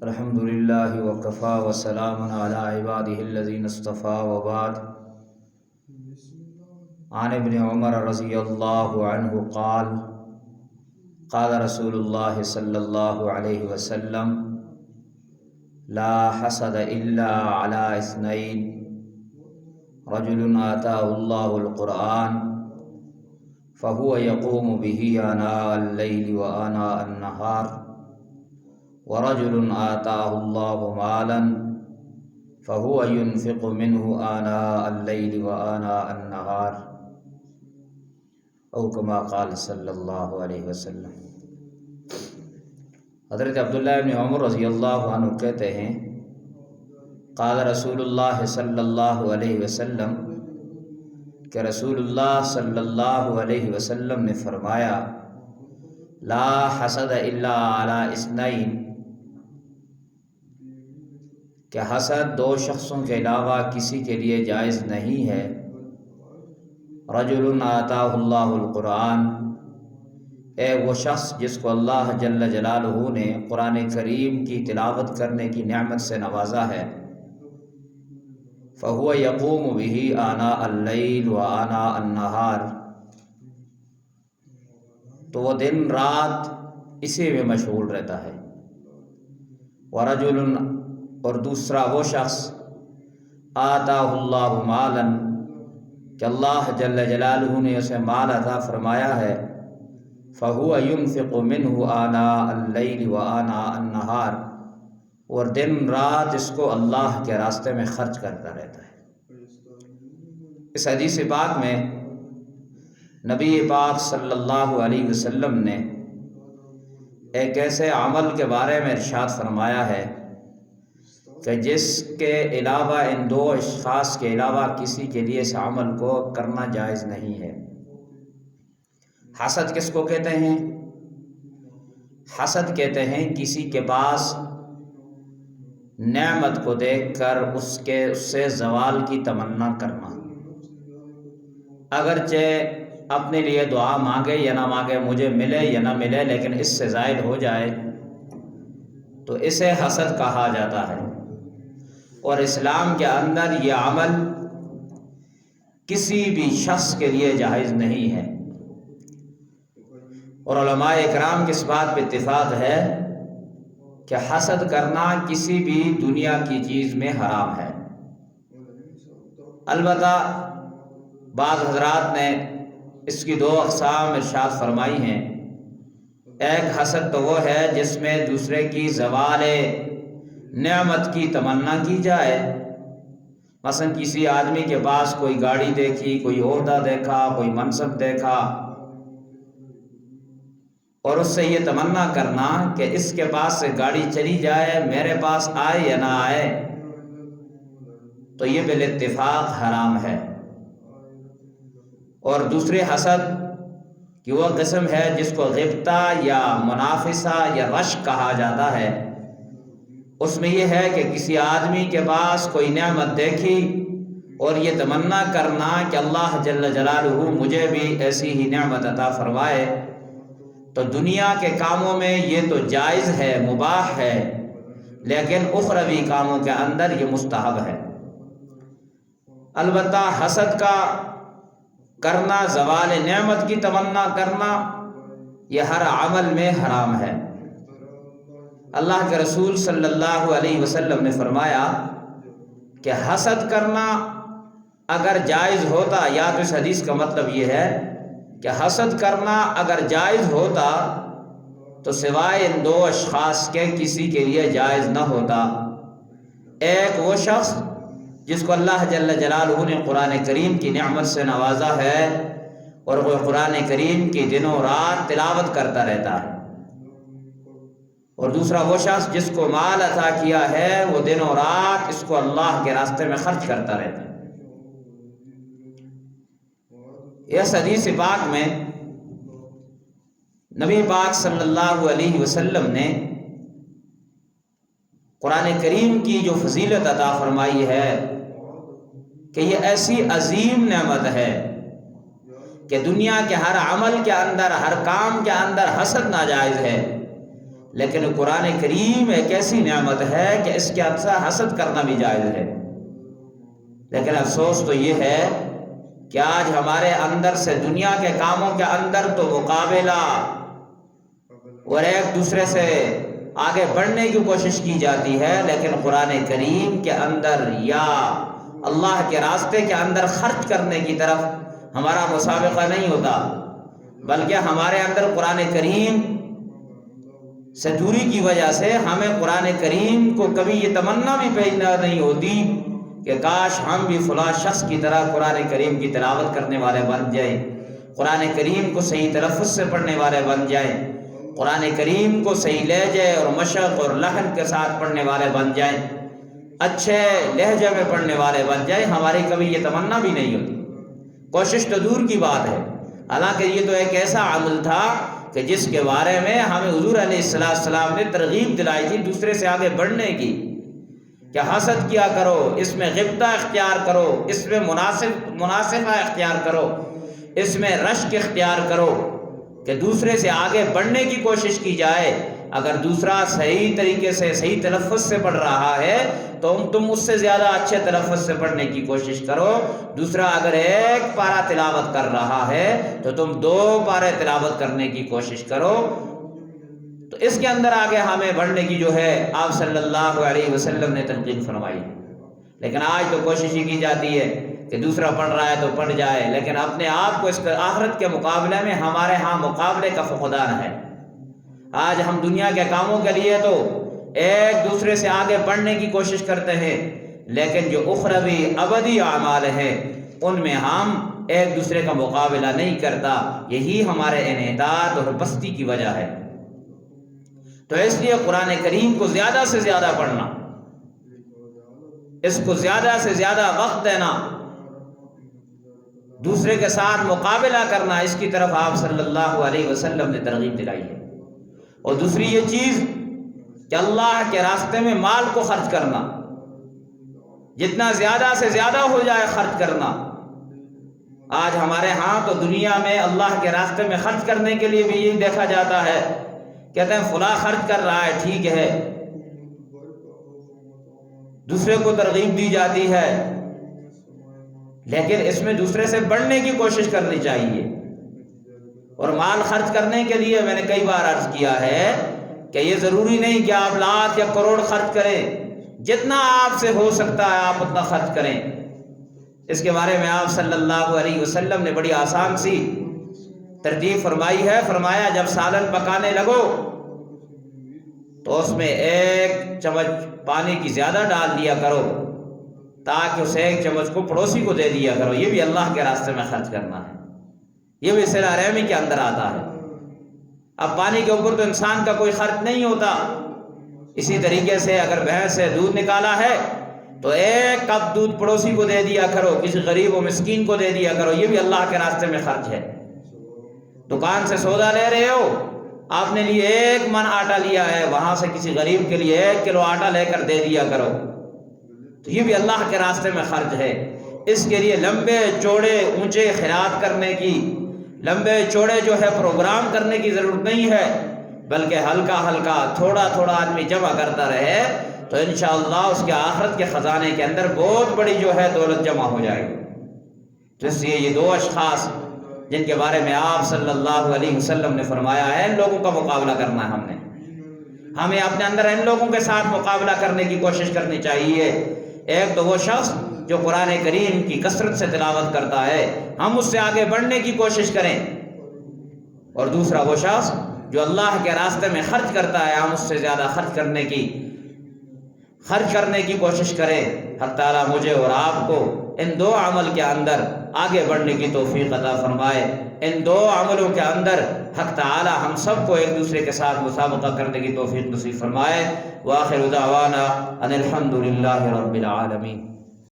الحمد للہ وکفا وسلام علی عبادہ الذین اصطفیٰ وبعد. عن ابن عمر رضی اللہ عنہ قال قال رسول اللہ صلی اللہ علیہ وسلم لا حسد الا علی اثنین رجل آتاہ اللہ القرآن فهو يقوم به آناء الليل وآناء النهار ورجل آتاه الله مالا فهو ينفق منه آناء الليل وآناء النهار او كما قال صلی اللہ علیہ وسلم. حضرت عبداللہ ابن عمر رضی اللہ عنہ کہتے ہیں قال رسول اللہ صلی اللہ علیہ وسلم کہ رسول اللہ صلی اللہ علیہ وسلم نے فرمایا لا حسد الا علی اثنین کہ حسد دو شخصوں کے علاوہ کسی کے لیے جائز نہیں ہے. رجل آتاہ اللہ القرآن، اے وہ شخص جس کو اللہ جل جلالہ نے قرآن کریم کی تلاوت کرنے کی نعمت سے نوازا ہے. فہو یقوم بہ آناء اللیل و آناء النہار، تو وہ دن رات اسی میں مشغول رہتا ہے. ورجل، اور دوسرا وہ شخص آتاہ اللہ مالا، کہ اللہ جل جلالہ نے اسے مال عطا فرمایا ہے. فہو ینفق منہ آناء اللیل و آناء النہار، اور دن رات اس کو اللہ کے راستے میں خرچ کرتا رہتا ہے. اس حدیث پاک میں نبی پاک صلی اللہ علیہ وسلم نے ایک ایسے عمل کے بارے میں ارشاد فرمایا ہے کہ جس کے علاوہ ان دو اشخاص کے علاوہ کسی کے لیے اس عمل کو کرنا جائز نہیں ہے. حسد کس کو کہتے ہیں؟ حسد کہتے ہیں کسی کے پاس نعمت کو دیکھ کر اس سے زوال کی تمنا کرنا. اگرچہ اپنے لیے دعا مانگے یا نہ مانگے، مجھے ملے یا نہ ملے، لیکن اس سے زائد ہو جائے تو اسے حسد کہا جاتا ہے. اور اسلام کے اندر یہ عمل کسی بھی شخص کے لیے جائز نہیں ہے. اور علماء اکرام کی اس بات پہ اتفاق ہے کہ حسد کرنا کسی بھی دنیا کی چیز میں حرام ہے. البتہ بعض حضرات نے اس کی دو اقسام ارشاد فرمائی ہیں. ایک حسد تو وہ ہے جس میں دوسرے کی زوال نعمت کی تمنا کی جائے. مثلا کسی آدمی کے پاس کوئی گاڑی دیکھی، کوئی عہدہ دیکھا، کوئی منصب دیکھا، اور اس سے یہ تمنا کرنا کہ اس کے پاس سے گاڑی چلی جائے، میرے پاس آئے یا نہ آئے، تو یہ بالاتفاق حرام ہے. اور دوسری حسد کہ وہ قسم ہے جس کو غبطہ یا منافسہ یا رشک کہا جاتا ہے. اس میں یہ ہے کہ کسی آدمی کے پاس کوئی نعمت دیکھی اور یہ تمنا کرنا کہ اللہ جل جلالہ مجھے بھی ایسی ہی نعمت عطا فرمائے. تو دنیا کے کاموں میں یہ تو جائز ہے، مباح ہے، لیکن اخروی کاموں کے اندر یہ مستحب ہے. البتہ حسد کا کرنا، زوال نعمت کی تمنا کرنا، یہ ہر عمل میں حرام ہے. اللہ کے رسول صلی اللہ علیہ وسلم نے فرمایا کہ حسد کرنا اگر جائز ہوتا، یا تو اس حدیث کا مطلب یہ ہے کہ حسد کرنا اگر جائز ہوتا تو سوائے ان دو اشخاص کے کسی کے لیے جائز نہ ہوتا. ایک وہ شخص جس کو اللہ جل جلالہ نے قرآن کریم کی نعمت سے نوازا ہے اور وہ قرآن کریم کی دنوں رات تلاوت کرتا رہتا ہے. اور دوسرا وہ شخص جس کو مال عطا کیا ہے، وہ دنوں رات اس کو اللہ کے راستے میں خرچ کرتا رہتا ہے. اس حدیث پاک میں نبی پاک صلی اللہ علیہ وسلم نے قرآن کریم کی جو فضیلت عطا فرمائی ہے کہ یہ ایسی عظیم نعمت ہے کہ دنیا کے ہر عمل کے اندر، ہر کام کے اندر حسد ناجائز ہے. لیکن قرآن کریم ایک ایسی نعمت ہے کہ اس کے اندر حسد کرنا بھی جائز ہے۔ لیکن افسوس تو یہ ہے کہ آج ہمارے اندر سے دنیا کے کاموں کے اندر تو مقابلہ اور ایک دوسرے سے آگے بڑھنے کی کوشش کی جاتی ہے، لیکن قرآن کریم کے اندر یا اللہ کے راستے کے اندر خرچ کرنے کی طرف ہمارا مسابقہ نہیں ہوتا، بلکہ ہمارے اندر قرآن کریم سے دوری کی وجہ سے ہمیں قرآن کریم کو کبھی یہ تمنا بھی پیدا نہیں ہوتی کہ کاش ہم بھی فلاں شخص کی طرح قرآن کریم کی تلاوت کرنے والے بن جائیں، قرآن کریم کو صحیح تلفظ سے پڑھنے والے بن جائیں، قرآن کریم کو صحیح لہجے اور مشق اور لحن کے ساتھ پڑھنے والے بن جائیں، اچھے لہجے میں پڑھنے والے بن جائیں۔ ہماری کبھی یہ تمنا بھی نہیں ہوتی، کوشش تو دور کی بات ہے۔ حالانکہ یہ تو ایک ایسا عمل تھا کہ جس کے بارے میں ہمیں حضور علیہ السلام نے ترغیب دلائی تھی دوسرے سے آگے بڑھنے کی، کہ حسد کیا کرو، اس میں غبطہ اختیار کرو، اس میں مناسبہ اختیار کرو، اس میں رشک اختیار کرو، کہ دوسرے سے آگے بڑھنے کی کوشش کی جائے۔ اگر دوسرا صحیح طریقے سے صحیح تلفظ سے پڑھ رہا ہے تو تم اس سے زیادہ اچھے تلفظ سے پڑھنے کی کوشش کرو، دوسرا اگر 1 پارہ تلاوت کر رہا ہے تو تم 2 پارے تلاوت کرنے کی کوشش کرو۔ تو اس کے اندر آگے ہمیں بڑھنے کی جو ہے آپ صلی اللہ علیہ وسلم نے تلقین فرمائی۔ لیکن آج تو کوشش ہی کی جاتی ہے کہ دوسرا پڑھ رہا ہے تو پڑھ جائے، لیکن اپنے آپ کو اس آخرت کے مقابلے میں ہمارے ہاں مقابلے کا فقدان ہے۔ آج ہم دنیا کے کاموں کے لیے تو ایک دوسرے سے آگے بڑھنے کی کوشش کرتے ہیں، لیکن جو اخروی ابدی اعمال ہیں ان میں ہم ایک دوسرے کا مقابلہ نہیں کرتا۔ یہی ہمارے انحطاط اور پستی کی وجہ ہے۔ تو اس لیے قرآن کریم کو زیادہ سے زیادہ پڑھنا، اس کو زیادہ سے زیادہ وقت دینا، دوسرے کے ساتھ مقابلہ کرنا، اس کی طرف آپ صلی اللہ علیہ وسلم نے ترغیب دلائی ہے۔ اور دوسری یہ چیز کہ اللہ کے راستے میں مال کو خرچ کرنا، جتنا زیادہ سے زیادہ ہو جائے خرچ کرنا۔ آج ہمارے ہاں تو دنیا میں اللہ کے راستے میں خرچ کرنے کے لیے بھی یہ دیکھا جاتا ہے، کہتے ہیں فلاں خرچ کر رہا ہے ٹھیک ہے، دوسرے کو ترغیب دی جاتی ہے، لیکن اس میں دوسرے سے بڑھنے کی کوشش کرنی چاہیے۔ اور مال خرچ کرنے کے لیے میں نے کئی بار عرض کیا ہے کہ یہ ضروری نہیں کہ آپ لاکھ یا کروڑ خرچ کریں، جتنا آپ سے ہو سکتا ہے آپ اتنا خرچ کریں۔ اس کے بارے میں آپ صلی اللہ علیہ وسلم نے بڑی آسان سی ترتیب فرمائی ہے۔ فرمایا جب سالن پکانے لگو تو اس میں 1 چمچ پانی کی زیادہ ڈال دیا کرو، تاکہ اس 1 چمچ کو پڑوسی کو دے دیا کرو۔ یہ بھی اللہ کے راستے میں خرچ کرنا ہے، یہ بھی صلہ رحمی کے اندر آتا ہے۔ اب پانی کے اوپر تو انسان کا کوئی خرچ نہیں ہوتا، اسی طریقے سے اگر بھینس سے دودھ نکالا ہے تو 1 کپ دودھ پڑوسی کو دے دیا کرو، کسی غریب و مسکین کو دے دیا کرو، یہ بھی اللہ کے راستے میں خرچ ہے۔ دکان سے سودا لے رہے ہو، آپ نے لیے 1 من آٹا لیا ہے، وہاں سے کسی غریب کے لیے 1 کلو آٹا لے کر دے دیا کرو، تو یہ بھی اللہ کے راستے میں خرچ ہے۔ اس کے لیے لمبے چوڑے اونچے خیرات کرنے کی، لمبے چوڑے جو ہے پروگرام کرنے کی ضرورت نہیں ہے، بلکہ ہلکا ہلکا تھوڑا تھوڑا آدمی جمع کرتا رہے تو انشاءاللہ اس کے آخرت کے خزانے کے اندر بہت بڑی جو ہے دولت جمع ہو جائے گی۔ تو اس لیے یہ 2 اشخاص جن کے بارے میں آپ صلی اللہ علیہ وسلم نے فرمایا ہے، ان لوگوں کا مقابلہ کرنا ہے ہمیں اپنے اندر ان لوگوں کے ساتھ مقابلہ کرنے کی کوشش کرنی چاہیے۔ ایک تو وہ شخص جو قرآن کریم کی کثرت سے تلاوت کرتا ہے، ہم اس سے آگے بڑھنے کی کوشش کریں، اور دوسرا وہ شخص جو اللہ کے راستے میں خرچ کرتا ہے، ہم اس سے زیادہ خرچ کرنے کی کوشش کریں۔ حق تعالیٰ مجھے اور آپ کو ان 2 عمل کے اندر آگے بڑھنے کی توفیق عطا فرمائے۔ ان 2 عملوں کے اندر حق تعالیٰ ہم سب کو ایک دوسرے کے ساتھ مسابقہ کرنے کی توفیق نصیب فرمائے۔ وآخر دعوانا ان الحمد للہ رب العالمین۔